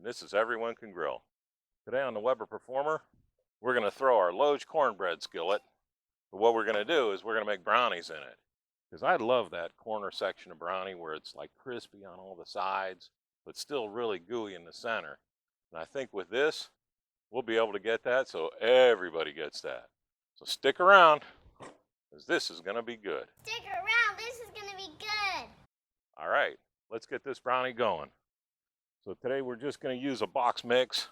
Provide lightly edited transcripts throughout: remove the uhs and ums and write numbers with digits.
and this is Everyone Can Grill. Today on the Weber Performer, we're going to throw our Loge cornbread skillet, but what we're going to do is we're going to make brownies in it. Because I love that corner section of brownie where it's like crispy on all the sides, but still really gooey in the center. And I think with this, we'll be able to get that so everybody gets that. So stick around, because this is going to be good. Stick around, this is going to be good. All right, let's get this brownie going. So today we're just going to use a box mix,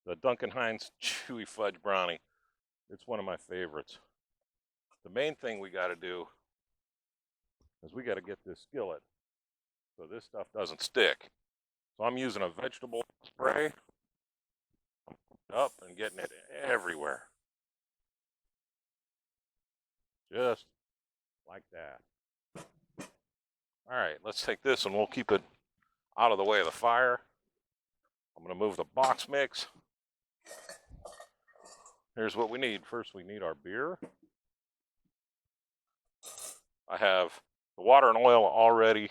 the Duncan Hines Chewy Fudge Brownie. It's one of my favorites. The main thing we got to do is we got to get this skillet so this stuff doesn't stick. So I'm using a vegetable spray up and getting it everywhere. Just like that. All right, let's take this and we'll keep it out of the way of the fire. I'm going to move the box mix. Here's what we need. First, we need our beer. I have the water and oil already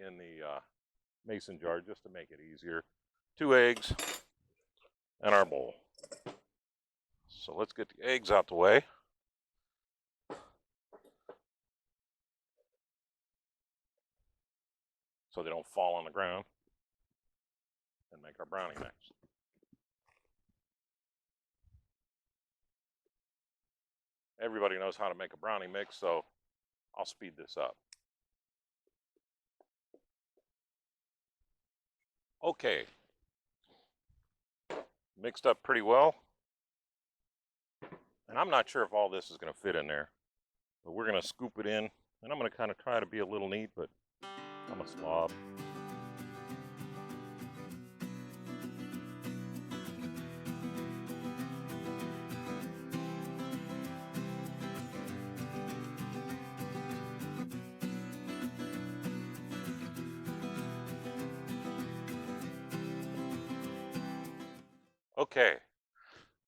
in the mason jar just to make it easier. 2 eggs and our bowl. So let's get the eggs out the way. So they don't fall on the ground, and make our brownie mix. Everybody knows how to make a brownie mix, so I'll speed this up. Okay, mixed up pretty well, and I'm not sure if all this is going to fit in there, but we're going to scoop it in, and I'm going to kind of try to be a little neat, but I'm a slob. Okay,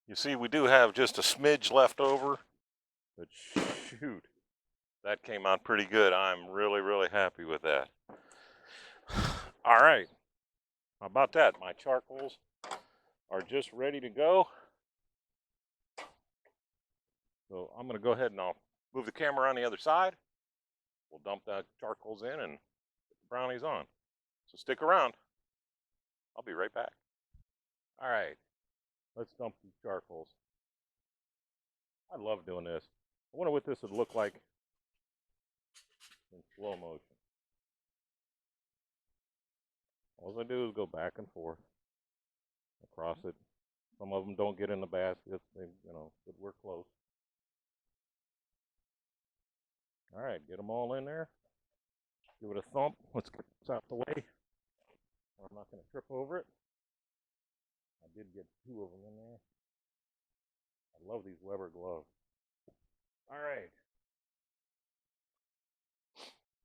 you see we do have just a smidge left over, but shoot, that came out pretty good. I'm really happy with that. All right, how about that? My charcoals are just ready to go. So I'm going to go ahead and I'll move the camera on the other side. We'll dump the charcoals in and get the brownies on. So stick around. I'll be right back. All right, let's dump these charcoals. I love doing this. I wonder what this would look like in slow motion. All I do is go back and forth across it. Some of them don't get in the basket, but we're close. All right, get them all in there. Give it a thump. Let's get this out the way. I'm not going to trip over it. I did get 2 of them in there. I love these Weber gloves. All right.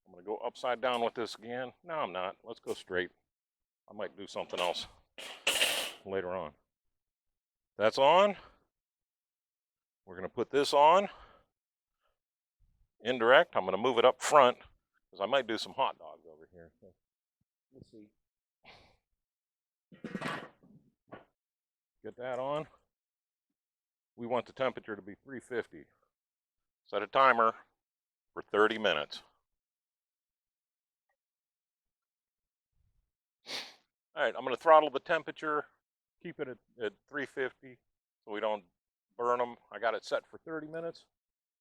I'm going to go upside down with this again. No, I'm not. Let's go straight. I might do something else later on. That's on. We're going to put this on. Indirect. I'm going to move it up front because I might do some hot dogs over here. So, let's see. Get that on. We want the temperature to be 350. Set a timer for 30 minutes. All right, I'm going to throttle the temperature, keep it at 350 so we don't burn them. I got it set for 30 minutes.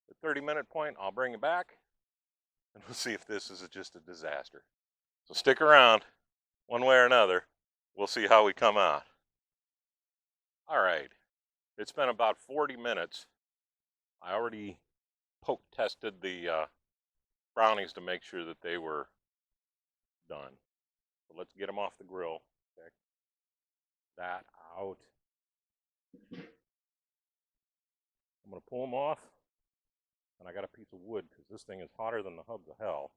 At the 30-minute point, I'll bring it back, and we'll see if this is just a disaster. So stick around. One way or another, we'll see how we come out. All right, it's been about 40 minutes. I already poke tested the brownies to make sure that they were done. So let's get them off the grill. Check that out. I'm going to pull them off. And I got a piece of wood because this thing is hotter than the hubs of hell.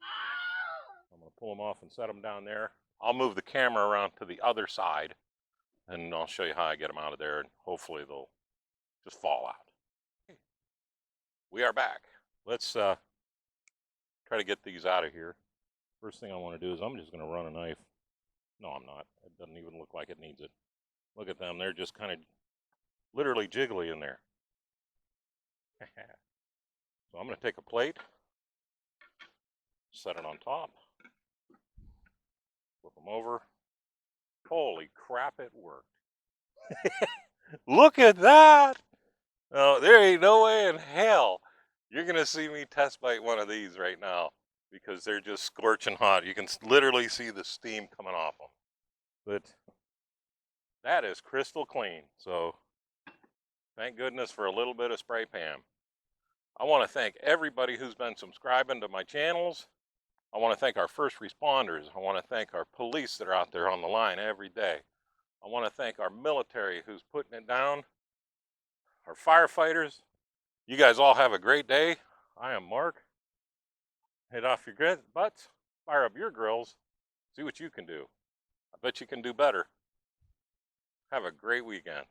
I'm going to pull them off and set them down there. I'll move the camera around to the other side. And I'll show you how I get them out of there. And hopefully they'll just fall out. We are back. Let's try to get these out of here. First thing I want to do is I'm just going to run a knife No, I'm not. It doesn't even look like it needs it. Look at them. They're just kind of literally jiggly in there. So I'm going to take a plate, set it on top, flip them over. Holy crap, it worked. Look at that. Oh, there ain't no way in hell you're going to see me test bite one of these right now because they're just scorching hot. You can literally see the steam coming off them. But that is crystal clean. So thank goodness for a little bit of spray pan. I want to thank everybody who's been subscribing to my channels. I want to thank our first responders. I want to thank our police that are out there on the line every day. I want to thank our military who's putting it down, our firefighters. You guys all have a great day. I am Mark. Head off your butts, fire up your grills, see what you can do. I bet you can do better. Have a great weekend.